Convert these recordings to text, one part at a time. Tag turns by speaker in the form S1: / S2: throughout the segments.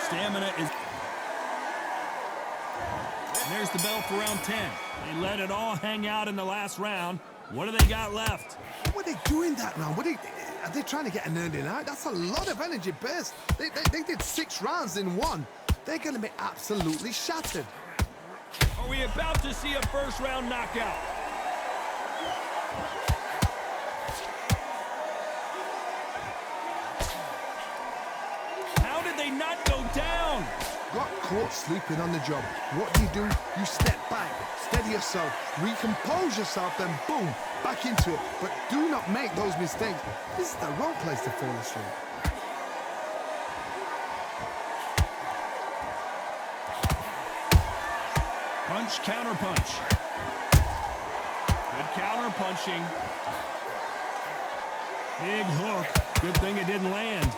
S1: Stamina is... And there's the bell for round 10. They let it all hang out in the last round. What do they got left?
S2: What are they doing that round? Are they trying to get an earning out? That's a lot of energy burst. They did 6 rounds in one. They're going to be absolutely shattered.
S1: Are we about to see a first-round knockout? How did they not go down?
S2: Got caught sleeping on the job. What do? You step back, steady yourself, recompose yourself, then boom, back into it. But do not make those mistakes. This is the wrong place to fall asleep.
S1: Punch, counter punch. Good counter punching. Big hook. Good thing it didn't land.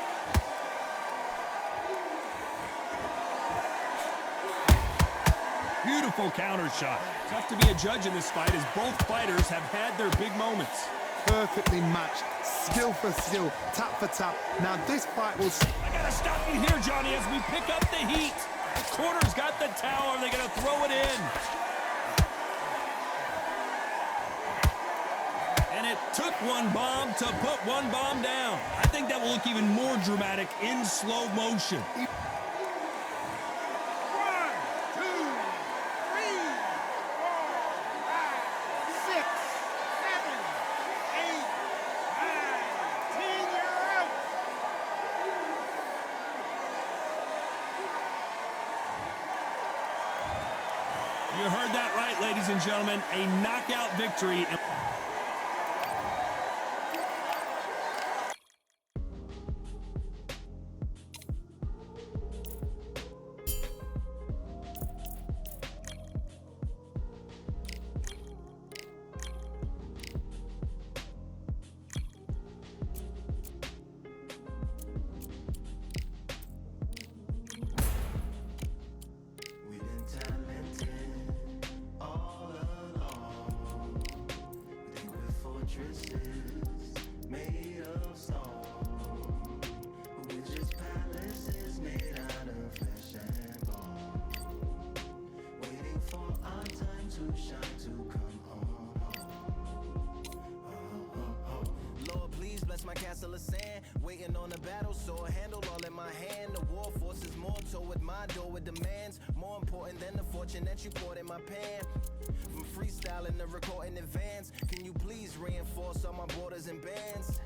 S1: Beautiful counter shot. Tough to be a judge in this fight as both fighters have had their big moments.
S2: Perfectly matched, skill for skill, tap for tap. Now this fight will...
S1: I gotta stop you here, Johnny, as we pick up the heat. The corner's got the towel. Are they gonna throw it in? And it took one bomb to put one bomb down. I think that will look even more dramatic in slow motion. You heard that right, ladies and gentlemen. A knockout victory.
S3: My castle of sand, waiting on a battle, so a handle all in my hand. The war forces more toward my door with demands, more important than the fortune that you poured in my pan. From freestyling to recording advance, can you please reinforce all my borders and bands?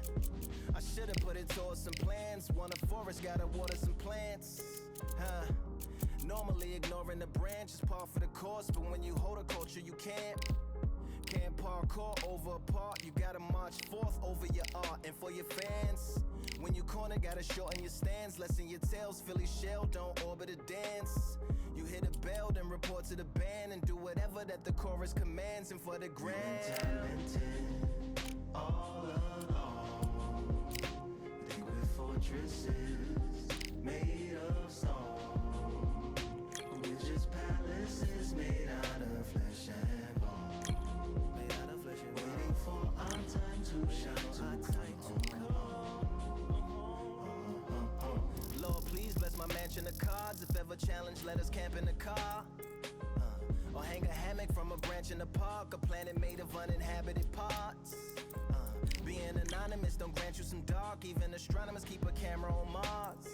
S3: I should've put it towards some plans. Want a forest, gotta water some plants. Normally ignoring the branch is par for the course, but when you hold a culture, you can't parkour over a part. You gotta march forth over your art. And for your fans, when you corner, gotta shorten your stance. Lessen your tails, Philly shell, don't orbit a dance. You hit a bell, then report to the band and do whatever that the chorus commands. And for the grand, talented all along. Think we're fortresses made of stone. We're just palaces made out of flesh and bone. Waiting for our time to shine, Lord, please bless my mansion of cards. If ever challenged, let us camp in the car. Or hang a hammock from a branch in the park. A planet made of uninhabited parts. Being anonymous don't grant you some dark. Even astronomers keep a camera on Mars.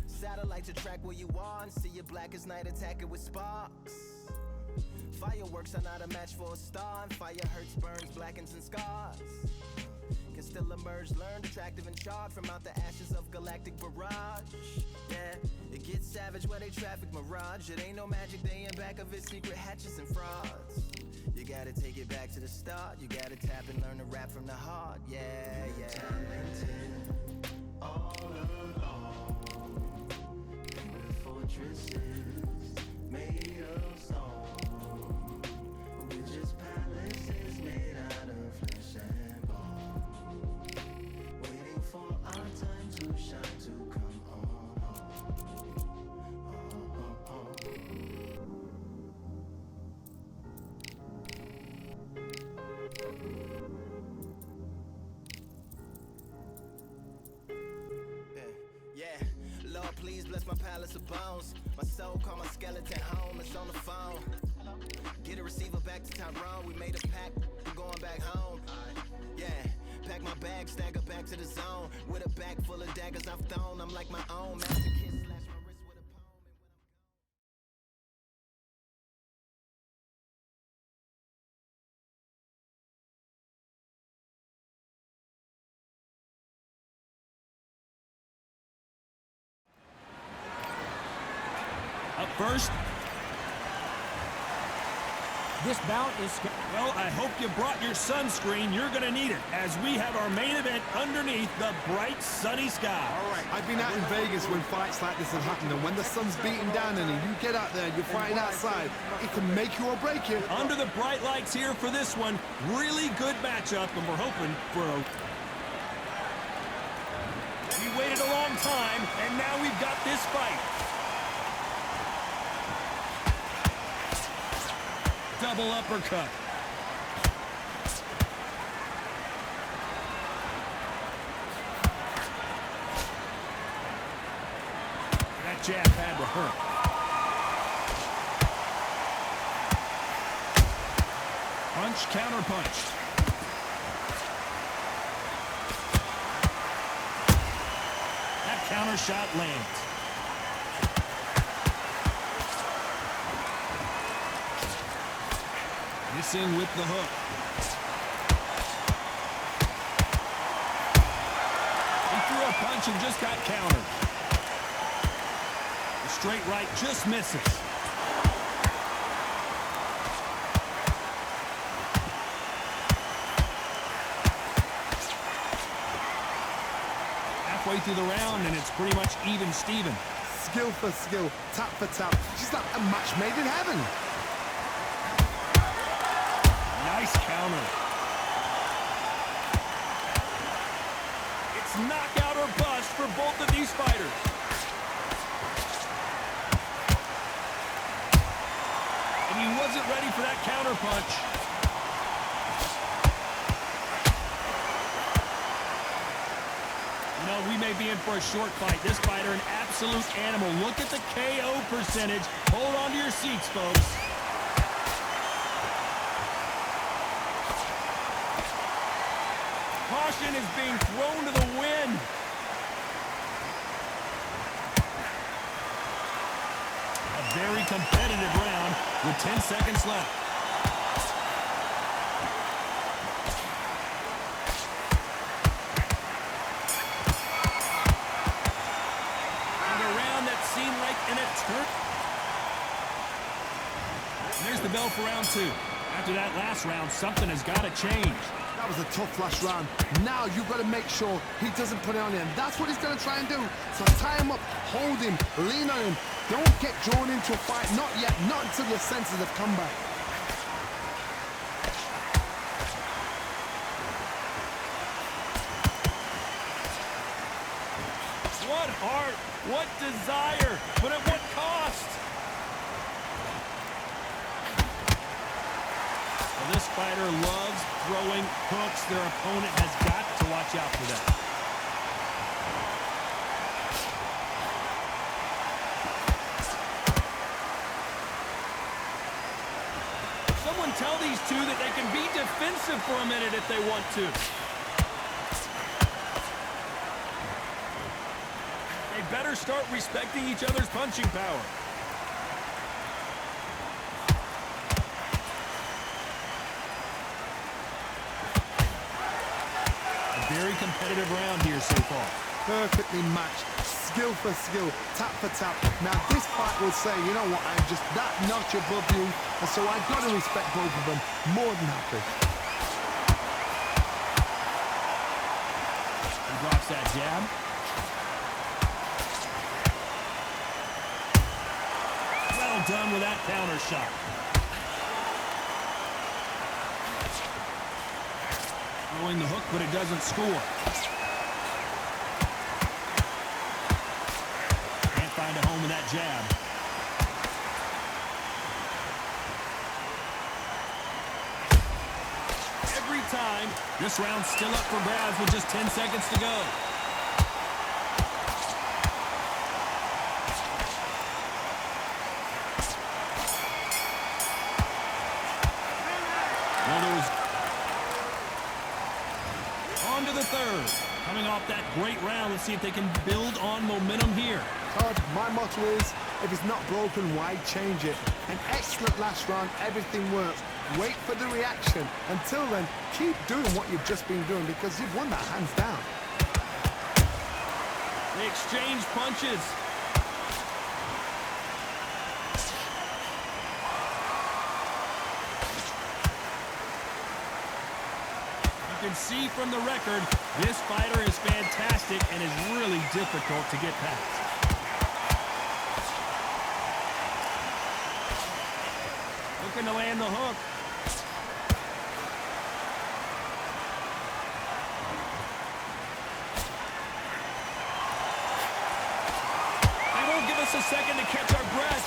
S3: Satellite to track where you are and see your black as night, attack it with sparks. Fireworks are not a match for a star, and fire hurts, burns, blackens, and scars. Can still emerge, learned, attractive, and charred from out the ashes of galactic barrage. Yeah, it gets savage where they traffic mirage. It ain't no magic day in back of it, secret hatches and frauds. You gotta take it back to the start. You gotta tap and learn to rap from the heart. Yeah, yeah. Talented all along. We're fortresses made of stone. Just palaces made out of flesh and bone. Waiting for our time to shine, to come on. bless my palace of bones. My soul call my skeleton home, it's on the phone. Get a receiver back to Tyrone. We made a pact, we're going back home. Yeah, pack my bag, stagger back to the zone. With a bag full of daggers I've thrown. I'm like my own master kid, slash my wrist with a poem.
S1: Up first.
S4: This bout is...
S1: Well, I hope you brought your sunscreen. You're going to need it as we have our main event underneath the bright sunny sky.
S2: All right, I've been out in Vegas when fights like this have happened, and when the sun's beating down and you get out there and you're fighting outside, it can make you or break you.
S1: Under the bright lights here for this one, really good matchup, and we're hoping for a... We waited a long time, and now we've got this fight. Double uppercut. That jab had to hurt. Punch, counter punch. That counter shot lands. Missing with the hook. He threw a punch and just got countered. The straight right just misses. Halfway through the round, and it's pretty much even Steven.
S2: Skill for skill, tap for tap. She's like a match made in heaven.
S1: Nice counter. It's knockout or bust for both of these fighters. And he wasn't ready for that counter punch. You know, we may be in for a short fight. This fighter, an absolute animal. Look at the KO percentage. Hold on to your seats, folks. Caution is being thrown to the wind. A very competitive round with 10 seconds left. And a round that seemed like an eternity. There's the bell for round two. After that last round, something has got to change.
S2: That was a tough last round. Now you've got to make sure he doesn't put it on you, and that's what he's going to try and do. So tie him up, hold him, lean on him. Don't get drawn into a fight. Not yet, not until your senses have come back.
S1: What heart, what desire, but at what cost? Well, this fighter loves throwing hooks. Their opponent has got to watch out for that. Someone tell these two that they can be defensive for a minute if they want to. They better start respecting each other's punching power. A very competitive round here so far.
S2: Perfectly matched, skill for skill, tap for tap. Now this fight will say, you know what, I'm just that notch above you, and so I've got to respect both of them more than happy.
S1: He blocks that jab. Well done with that counter shot. Throwing the hook, but it doesn't score. Can't find a home with that jab. Every time, this round's still up for grabs with just 10 seconds to go. off that great round. Let's see if they can build on momentum here.
S2: Todd, my motto is, if it's not broken, why change it? An excellent last round, everything works. Wait for the reaction. Until then, keep doing what you've just been doing because you've won that hands down.
S1: They exchange punches. You can see from the record, this fighter is fantastic and is really difficult to get past. Looking to land the hook. They won't give us a second to catch our breath.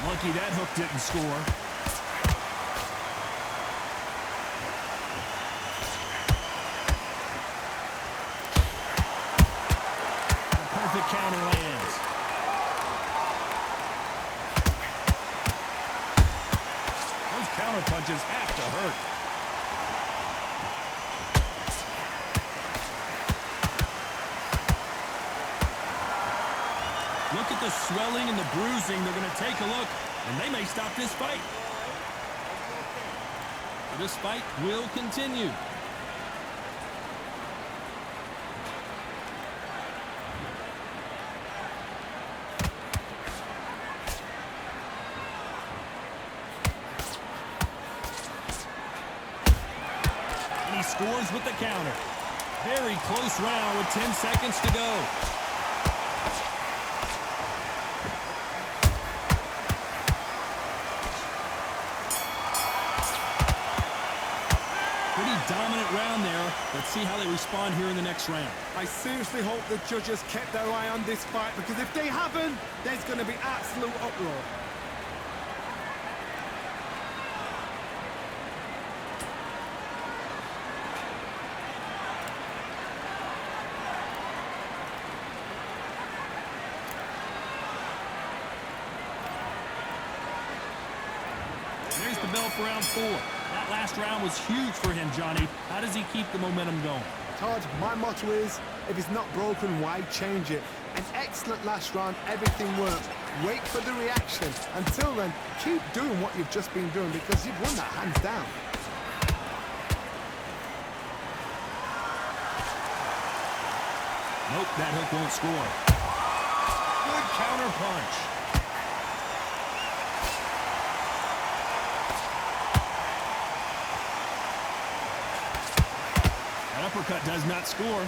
S1: Lucky that hook didn't score. Perfect counter lands. Those counter punches have to hurt. Look at the swelling and the bruising. They're going to take a look, and they may stop this fight. This fight will continue. He scores with the counter. Very close round with 10 seconds to go. Pretty dominant round there. Let's see how they respond here in the next round.
S2: I seriously hope the judges kept their eye on this fight because if they haven't, there's going to be absolute uproar.
S1: There's the bell for round 4. That last round was huge for him, Johnny. How does he keep the momentum going?
S2: Todd, my motto is, if it's not broken, why change it? An excellent last round, everything works. Wait for the reaction. Until then, keep doing what you've just been doing because you've won that hands down.
S1: Nope, that hook won't score. Good counter punch. That uppercut does not score.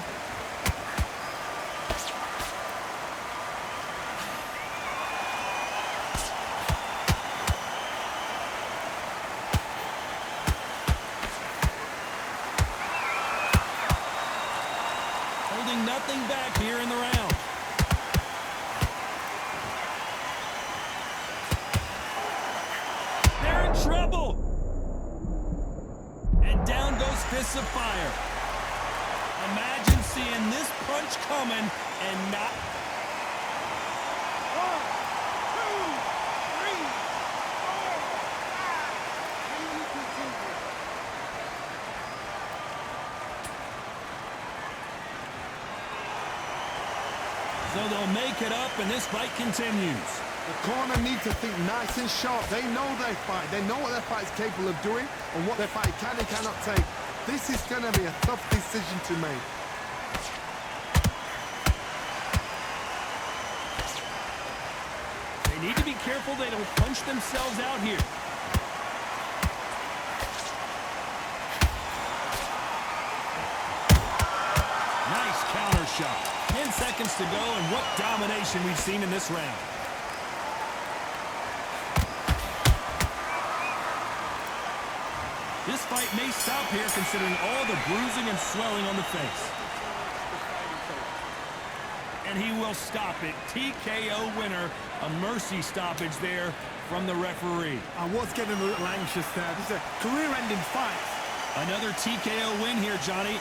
S1: Holding nothing back here in the round. They're in trouble. And down goes Fists of Fire. Imagine seeing this punch coming and not...
S2: 1, 2, 3, 4, 5.
S1: So they'll make it up and this fight continues.
S2: The corner need to think nice and sharp. They know their fight. They know what their fight is capable of doing and what their fight can and cannot take. This is going to be a tough decision to make.
S1: They need to be careful they don't punch themselves out here. Nice counter shot. 10 seconds to go, and what domination we've seen in this round. This fight may stop here considering all the bruising and swelling on the face. And he will stop it. TKO winner. A mercy stoppage there from the referee.
S2: I was getting a little anxious there. This is a career-ending fight.
S1: Another TKO win here, Johnny.